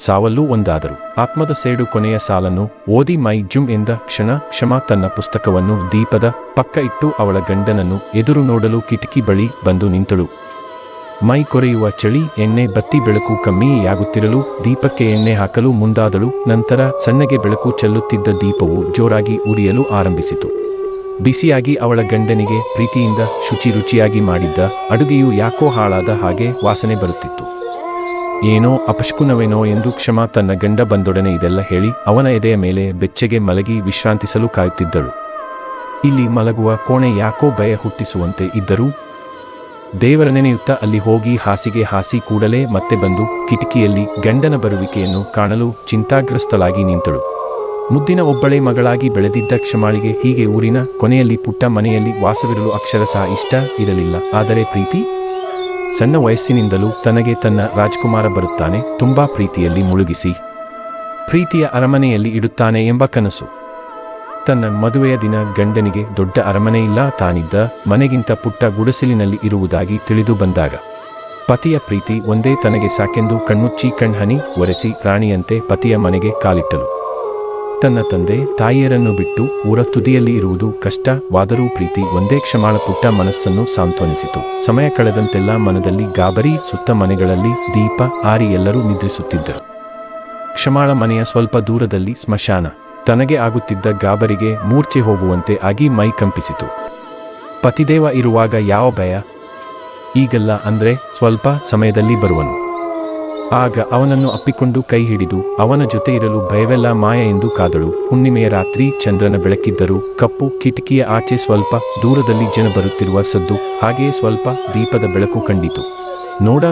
ಸಾವಲ್ಲೂ ಒಂದಾದರು. ಆತ್ಮದ ಸೇಡು ಕೊನೆಯ ಸಾಲನ್ನು ಓದಿ ಮೈ ಜುಮ್ ಎಂದ ಕ್ಷಮ ತನ್ನ ಪುಸ್ತಕವನ್ನು ದೀಪದ ಪಕ್ಕ ಇಟ್ಟು ಅವಳ ಗಂಡನನ್ನು ಎದುರು ನೋಡಲು ಕಿಟಕಿ ಬಳಿ ಬಂದು ನಿಂತಳು. ಮೈ ಕೊರೆಯುವ ಚಳಿ, ಎಣ್ಣೆ ಬತ್ತಿ ಬೆಳಕು ಕಮ್ಮಿಯಾಗುತ್ತಿರಲು ದೀಪಕ್ಕೆ ಎಣ್ಣೆ ಹಾಕಲು ಮುಂದಾದಳು. ನಂತರ ಸಣ್ಣಗೆ ಬೆಳಕು ಚೆಲ್ಲುತ್ತಿದ್ದ ದೀಪವು ಜೋರಾಗಿ ಉರಿಯಲು ಆರಂಭಿಸಿತು. ಬಿಸಿಯಾಗಿ ಅವಳ ಗಂಡನಿಗೆ ಪ್ರೀತಿಯಿಂದ ರುಚಿಯಾಗಿ ಮಾಡಿದ್ದ ಅಡುಗೆಯು ಯಾಕೋ ಹಾಳಾದ ಹಾಗೆ ವಾಸನೆ ಬರುತ್ತಿತ್ತು. ಏನೋ ಅಪಶಕುನವೇನೋ ಎಂದು ಕ್ಷಮಾ ತನ್ನ ಗಂಡ ಬಂದೊಡನೆ ಇದೆಲ್ಲ ಹೇಳಿ ಅವನ ಎದೆಯ ಮೇಲೆ ಬೆಚ್ಚಗೆ ಮಲಗಿ ವಿಶ್ರಾಂತಿಸಲು ಕಾಯುತ್ತಿದ್ದಳು. ಇಲ್ಲಿ ಮಲಗುವ ಕೋಣೆ ಯಾಕೋ ಭಯ ಹುಟ್ಟಿಸುವಂತೆ ಇದ್ದರೂ ದೇವರ ನೆನೆಯುತ್ತಾ ಅಲ್ಲಿ ಹೋಗಿ ಹಾಸಿಗೆ ಹಾಸಿ ಕೂಡಲೇ ಮತ್ತೆ ಬಂದು ಕಿಟಕಿಯಲ್ಲಿ ಗಂಡನ ಬರುವಿಕೆಯನ್ನು ಕಾಣಲು ಚಿಂತಾಗ್ರಸ್ತಳಾಗಿ ನಿಂತಳು. ಮುದ್ದಿನ ಒಬ್ಬಳೇ ಮಗಳಾಗಿ ಬೆಳೆದಿದ್ದ ಕ್ಷಮಾಳಿಗೆ ಹೀಗೆ ಊರಿನ ಕೊನೆಯಲ್ಲಿ ಪುಟ್ಟ ಮನೆಯಲ್ಲಿ ವಾಸವಿರಲು ಅಕ್ಷರಶಃ ಇಷ್ಟ ಇರಲಿಲ್ಲ. ಆದರೆ ಪ್ರೀತಿ? ಸಣ್ಣ ವಯಸ್ಸಿನಿಂದಲೂ ತನಗೆ ತನ್ನ ರಾಜ್ಕುಮಾರ ಬರುತ್ತಾನೆ, ತುಂಬಾ ಪ್ರೀತಿಯಲ್ಲಿ ಮುಳುಗಿಸಿ ಪ್ರೀತಿಯ ಅರಮನೆಯಲ್ಲಿ ಇಡುತ್ತಾನೆ ಎಂಬ ಕನಸು. ತನ್ನ ಮದುವೆಯ ದಿನ ಗಂಡನಿಗೆ ದೊಡ್ಡ ಅರಮನೆ ಇಲ್ಲ, ತಾನಿದ್ದ ಮನೆಗಿಂತ ಪುಟ್ಟ ಗುಡಿಸಲಿನಲ್ಲಿ ಇರುವುದಾಗಿ ತಿಳಿದು ಬಂದಾಗ ಪತಿಯ ಪ್ರೀತಿ ಒಂದೇ ತನಗೆ ಸಾಕೆಂದು ಕಣ್ಮುಚ್ಚಿ ಕಣ್ಹನಿ ಒರೆಸಿ ರಾಣಿಯಂತೆ ಪತಿಯ ಮನೆಗೆ ಕಾಲಿಟ್ಟಳು. ತನ್ನ ತಂದೆ ತಾಯಿಯರನ್ನು ಬಿಟ್ಟು ಊರ ತುದಿಯಲ್ಲಿ ಇರುವುದು ಕಷ್ಟವಾದರೂ ಪ್ರೀತಿ ಒಂದೇ ಕ್ಷಮಾಳ ಪುಟ್ಟ ಮನಸ್ಸನ್ನು ಸಾಂತ್ವನಿಸಿತು. ಸಮಯ ಕಳೆದಂತೆಲ್ಲ ಮನದಲ್ಲಿ ಗಾಬರಿ, ಸುತ್ತ ಮನೆಗಳಲ್ಲಿ ದೀಪ ಆರಿ ಎಲ್ಲರೂ ನಿದ್ರಿಸುತ್ತಿದ್ದರು. ಕ್ಷಮಾಳ ಮನೆಯ ಸ್ವಲ್ಪ ದೂರದಲ್ಲಿ ಸ್ಮಶಾನ. ತನಗೆ ಆಗುತ್ತಿದ್ದ ಗಾಬರಿಗೆ ಮೂರ್ಛೆ ಹೋಗುವಂತೆ ಆಗಿ ಮೈ ಕಂಪಿಸಿತು. ಪತಿದೇವ ಇರುವಾಗ ಯಾವ ಭಯ? ಈಗಲ್ಲ ಅಂದ್ರೆ ಸ್ವಲ್ಪ ಸಮಯದಲ್ಲಿ ಬರುವನು. ಆಗ ಅವನನ್ನು ಅಪ್ಪಿಕೊಂಡು ಕೈ ಹಿಡಿದು ಅವನ ಜೊತೆ ಇರಲು ಭಯವೆಲ್ಲ ಮಾಯ ಎಂದು ಕಾದಳು. ಹುಣ್ಣಿಮೆಯ ರಾತ್ರಿ, ಚಂದ್ರನ ಬೆಳಕಿದ್ದರೂ ಕಪ್ಪು. ಕಿಟಕಿಯ ಆಚೆ ಸ್ವಲ್ಪ ದೂರದಲ್ಲಿ ಜನ ಬರುತ್ತಿರುವ ಸದ್ದು, ಹಾಗೆಯೇ ಸ್ವಲ್ಪ ದೀಪದ ಬೆಳಕು ಕಂಡಿತು.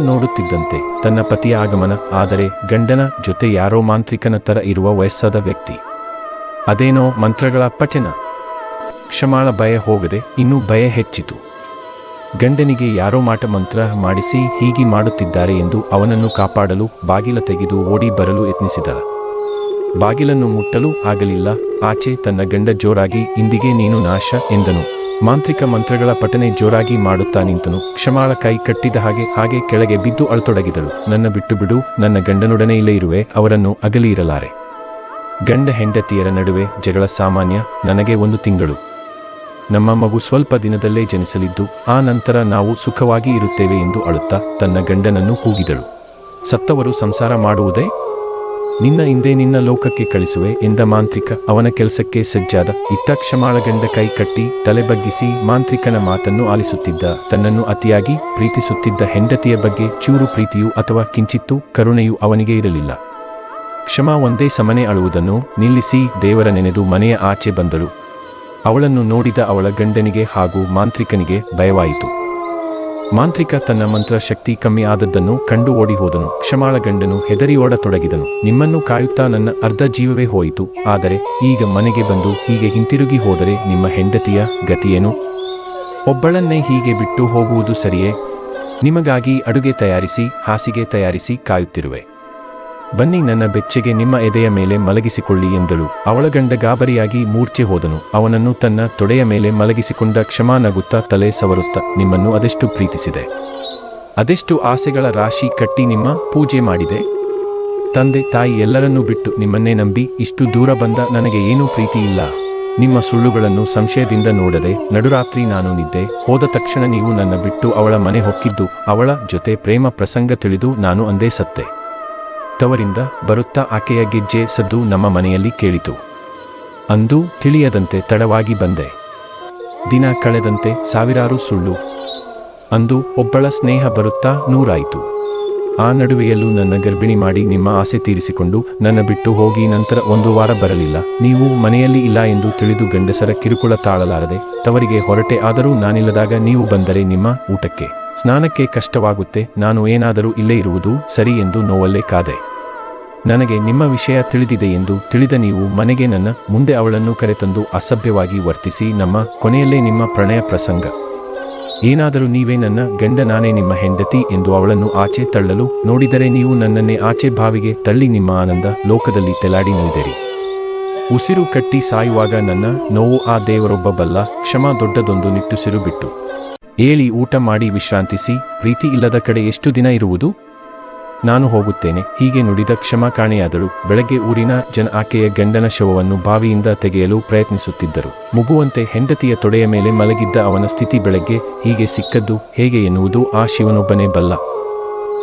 ನೋಡುತ್ತಿದ್ದಂತೆ ತನ್ನ ಪತಿಯ ಆಗಮನ, ಆದರೆ ಗಂಡನ ಜೊತೆ ಯಾರೋ ಮಾಂತ್ರಿಕನ ತರ ಇರುವ ವಯಸ್ಸಾದ ವ್ಯಕ್ತಿ. ಅದೇನೋ ಮಂತ್ರಗಳ ಪಠಣ. ಕ್ಷಮಾಳ ಭಯ ಹೋಗದೆ ಇನ್ನೂ ಭಯ ಹೆಚ್ಚಿತು. ಗಂಡನಿಗೆ ಯಾರೋ ಮಾಟ ಮಂತ್ರ ಮಾಡಿಸಿ ಹೀಗೆ ಮಾಡುತ್ತಿದ್ದಾರೆ ಎಂದು ಅವನನ್ನು ಕಾಪಾಡಲು ಬಾಗಿಲ ತೆಗೆದು ಓಡಿ ಬರಲು ಯತ್ನಿಸಿದ. ಬಾಗಿಲನ್ನು ಮುಟ್ಟಲು ಆಗಲಿಲ್ಲ. ಆಚೆ ತನ್ನ ಗಂಡ ಜೋರಾಗಿ ಇಂದಿಗೆ ನೀನು ನಾಶ ಎಂದನು. ಮಾಂತ್ರಿಕ ಮಂತ್ರಗಳ ಪಠನೆ ಜೋರಾಗಿ ಮಾಡುತ್ತಾ ನಿಂತನು. ಕ್ಷಮಾಳ ಕೈ ಕಟ್ಟಿದ ಹಾಗೆ ಕೆಳಗೆ ಬಿದ್ದು ಅಳತೊಡಗಿದಳು. ನನ್ನ ಬಿಟ್ಟು ಬಿಡು, ನನ್ನ ಗಂಡನೊಡನೆ ಇಲ್ಲೇ ಇರುವೆ, ಅವರನ್ನು ಅಗಲಿ ಇರಲಾರೆ. ಗಂಡ ಹೆಂಡತಿಯರ ನಡುವೆ ಜಗಳ ಸಾಮಾನ್ಯ. ನನಗೆ 1 ತಿಂಗಳು. ನಮ್ಮ ಮಗು ಸ್ವಲ್ಪ ದಿನದಲ್ಲೇ ಜನಿಸಲಿದ್ದು, ಆ ನಂತರ ನಾವು ಸುಖವಾಗಿ ಇರುತ್ತೇವೆ ಎಂದು ಅಳುತ್ತಾ ತನ್ನ ಗಂಡನನ್ನು ಕೂಗಿದಳು. ಸತ್ತವರು ಸಂಸಾರ ಮಾಡುವುದೇ? ನಿನ್ನ ಹಿಂದೆ ನಿನ್ನ ಲೋಕಕ್ಕೆ ಕಳಿಸುವೆ ಎಂದ ಮಾಂತ್ರಿಕ ಅವನ ಕೆಲಸಕ್ಕೆ ಸಜ್ಜಾದ. ಇತ್ತ ಕ್ಷಮಾಳ ಗಂಡ ಕೈ ಕಟ್ಟಿ ತಲೆ ಬಗ್ಗಿಸಿ ಮಾಂತ್ರಿಕನ ಮಾತನ್ನು ಆಲಿಸುತ್ತಿದ್ದ. ತನ್ನನ್ನು ಅತಿಯಾಗಿ ಪ್ರೀತಿಸುತ್ತಿದ್ದ ಹೆಂಡತಿಯ ಬಗ್ಗೆ ಚೂರು ಪ್ರೀತಿಯೂ ಅಥವಾ ಕಿಂಚಿತ್ತೂ ಕರುಣೆಯೂ ಅವನಿಗೆ ಇರಲಿಲ್ಲ. ಕ್ಷಮಾ ಒಂದೇ ಸಮನೆ ಅಳುವುದನ್ನು ನಿಲ್ಲಿಸಿ ದೇವರ ನೆನೆದು ಮನೆಯ ಆಚೆ ಬಂದಳು. ಅವಳನ್ನು ನೋಡಿದ ಅವಳ ಗಂಡನಿಗೆ ಹಾಗೂ ಮಾಂತ್ರಿಕನಿಗೆ ಭಯವಾಯಿತು. ಮಾಂತ್ರಿಕ ತನ್ನ ಮಂತ್ರ ಶಕ್ತಿ ಕಮ್ಮಿ ಆದದ್ದನ್ನು ಕಂಡು ಓಡಿ ಹೋದನು. ಕ್ಷಮಾಳ ಗಂಡನು ಹೆದರಿ ಓಡತೊಡಗಿದನು. ನಿಮ್ಮನ್ನು ಕಾಯುತ್ತಾ ನನ್ನ ಅರ್ಧ ಜೀವವೇ ಹೋಯಿತು, ಆದರೆ ಈಗ ಮನೆಗೆ ಬಂದು ಹೀಗೆ ಹಿಂತಿರುಗಿ ಹೋದರೆ ನಿಮ್ಮ ಹೆಂಡತಿಯ ಗತಿಯೇನು? ಒಬ್ಬಳನ್ನೇ ಹೀಗೆ ಬಿಟ್ಟು ಹೋಗುವುದು ಸರಿಯೇ? ನಿಮಗಾಗಿ ಅಡುಗೆ ತಯಾರಿಸಿ ಹಾಸಿಗೆ ತಯಾರಿಸಿ ಕಾಯುತ್ತಿರುವೆ. ಬನ್ನಿ, ನನ್ನ ಬೆಚ್ಚಗೆ ನಿಮ್ಮ ಎದೆಯ ಮೇಲೆ ಮಲಗಿಸಿಕೊಳ್ಳಿ ಎಂದಳು. ಅವಳ ಗಂಡ ಗಾಬರಿಯಾಗಿ ಮೂರ್ಛೆ ಹೋದನು. ಅವನನ್ನು ತನ್ನ ತೊಡೆಯ ಮೇಲೆ ಮಲಗಿಸಿಕೊಂಡ ಕ್ಷಮಾ ನಗುತ್ತಾ ತಲೆ ಸವರುತ್ತಾ, ನಿಮ್ಮನ್ನು ಅದೆಷ್ಟು ಪ್ರೀತಿಸಿದೆ, ಅದೆಷ್ಟು ಆಸೆಗಳ ರಾಶಿ ಕಟ್ಟಿ ನಿಮ್ಮ ಪೂಜೆ ಮಾಡಿದೆ. ತಂದೆ ತಾಯಿ ಎಲ್ಲರನ್ನೂ ಬಿಟ್ಟು ನಿಮ್ಮನ್ನೇ ನಂಬಿ ಇಷ್ಟು ದೂರ ಬಂದ ನನಗೆ ಏನೂ ಪ್ರೀತಿ ಇಲ್ಲ. ನಿಮ್ಮ ಸುಳ್ಳುಗಳನ್ನು ಸಂಶಯದಿಂದ ನೋಡದೆ ನಡುರಾತ್ರಿ ನಾನು ನಿದ್ದೆ ಹೋದ ತಕ್ಷಣ ನೀವು ನನ್ನ ಬಿಟ್ಟು ಅವಳ ಮನೆ ಹೊಕ್ಕಿದ್ದು, ಅವಳ ಜೊತೆ ಪ್ರೇಮ ಪ್ರಸಂಗ ತಿಳಿದು ನಾನು ಅಂದೇ ಸತ್ತೆ. ತವರಿಂದ ಬರುತ್ತಾ ಆಕೆಯ ಗೆಜ್ಜೆ ಸದ್ದು ನಮ್ಮ ಮನೆಯಲ್ಲಿ ಕೇಳಿತು. ಅಂದು ತಿಳಿಯದಂತೆ ತಡವಾಗಿ ಬಂದೆ. ದಿನ ಕಳೆದಂತೆ ಸಾವಿರಾರು ಸುಳ್ಳು. ಅಂದು ಒಬ್ಬಳ ಸ್ನೇಹ ಬರುತ್ತಾ 100 ಆಯಿತು. ಆ ನಡುವೆಯಲ್ಲೂ ನನ್ನ ಗರ್ಭಿಣಿ ಮಾಡಿ ನಿಮ್ಮ ಆಸೆ ತೀರಿಸಿಕೊಂಡು ನನ್ನ ಬಿಟ್ಟು ಹೋಗಿ ನಂತರ 1 ವಾರ ಬರಲಿಲ್ಲ. ನೀವು ಮನೆಯಲ್ಲಿ ಇಲ್ಲ ಎಂದು ತಿಳಿದು ಗಂಡಸರ ಕಿರುಕುಳ ತಾಳಲಾರದೆ ತವರಿಗೆ ಹೊರಟೆ. ಆದರೂ ನಾನಿಲ್ಲದಾಗ ನೀವು ಬಂದರೆ ನಿಮ್ಮ ಊಟಕ್ಕೆ ಸ್ನಾನಕ್ಕೆ ಕಷ್ಟವಾಗುತ್ತೆ. ನಾನು ಏನಾದರೂ ಇಲ್ಲೇ ಇರುವುದು ಸರಿ ಎಂದು ನೋವಲ್ಲೇ ಕಾದೆ. ನನಗೆ ನಿಮ್ಮ ವಿಷಯ ತಿಳಿದಿದೆ ಎಂದು ತಿಳಿದ ನೀವು ಮನೆಗೆ ನನ್ನ ಮುಂದೆ ಅವಳನ್ನು ಕರೆತಂದು ಅಸಭ್ಯವಾಗಿ ವರ್ತಿಸಿ ನಮ್ಮ ಕೊನೆಯಲ್ಲೇ ನಿಮ್ಮ ಪ್ರಣಯ ಪ್ರಸಂಗ. ಏನಾದರೂ ನೀವೇ ನನ್ನ ಗಂಡ, ನಾನೇ ನಿಮ್ಮ ಹೆಂಡತಿ ಎಂದು ಅವಳನ್ನು ಆಚೆ ತಳ್ಳಲು ನೋಡಿದರೆ ನೀವು ನನ್ನನ್ನೇ ಆಚೆ ಬಾವಿಗೆ ತಳ್ಳಿ ನಿಮ್ಮ ಆನಂದ ಲೋಕದಲ್ಲಿ ತೆಲಾಡಿ ನಲಿದಿರಿ. ಉಸಿರು ಕಟ್ಟಿ ಸಾಯುವಾಗ ನನ್ನ ನೋವು ಆ ದೇವರೊಬ್ಬ ಬಲ್ಲ. ಕ್ಷಮಾ ದೊಡ್ಡದೊಂದು ನಿಟ್ಟುಸಿರು ಬಿಟ್ಟು, ಏಳಿ ಊಟ ಮಾಡಿ ವಿಶ್ರಾಂತಿಸಿ. ಪ್ರೀತಿ ಇಲ್ಲದ ಕಡೆ ಎಷ್ಟು ದಿನ ಇರುವುದು? ನಾನು ಹೋಗುತ್ತೇನೆ ಹೀಗೆ ನುಡಿದ ಕ್ಷಮಾ ಕಾಣೆಯಾದಳು. ಬೆಳಗ್ಗೆ ಊರಿನ ಜನ ಆಕೆಯ ಗಂಡನ ಶವವನ್ನು ಬಾವಿಯಿಂದ ತೆಗೆಯಲು ಪ್ರಯತ್ನಿಸುತ್ತಿದ್ದರು. ಮುಗುವಂತೆ ಹೆಂಡತಿಯ ತೊಡೆಯ ಮೇಲೆ ಮಲಗಿದ್ದ ಅವನ ಸ್ಥಿತಿ ಬೆಳಗ್ಗೆ ಹೀಗೆ ಸಿಕ್ಕದ್ದು ಹೇಗೆ ಎನ್ನುವುದು ಆ ಶಿವನೊಬ್ಬನೇ ಬಲ್ಲ.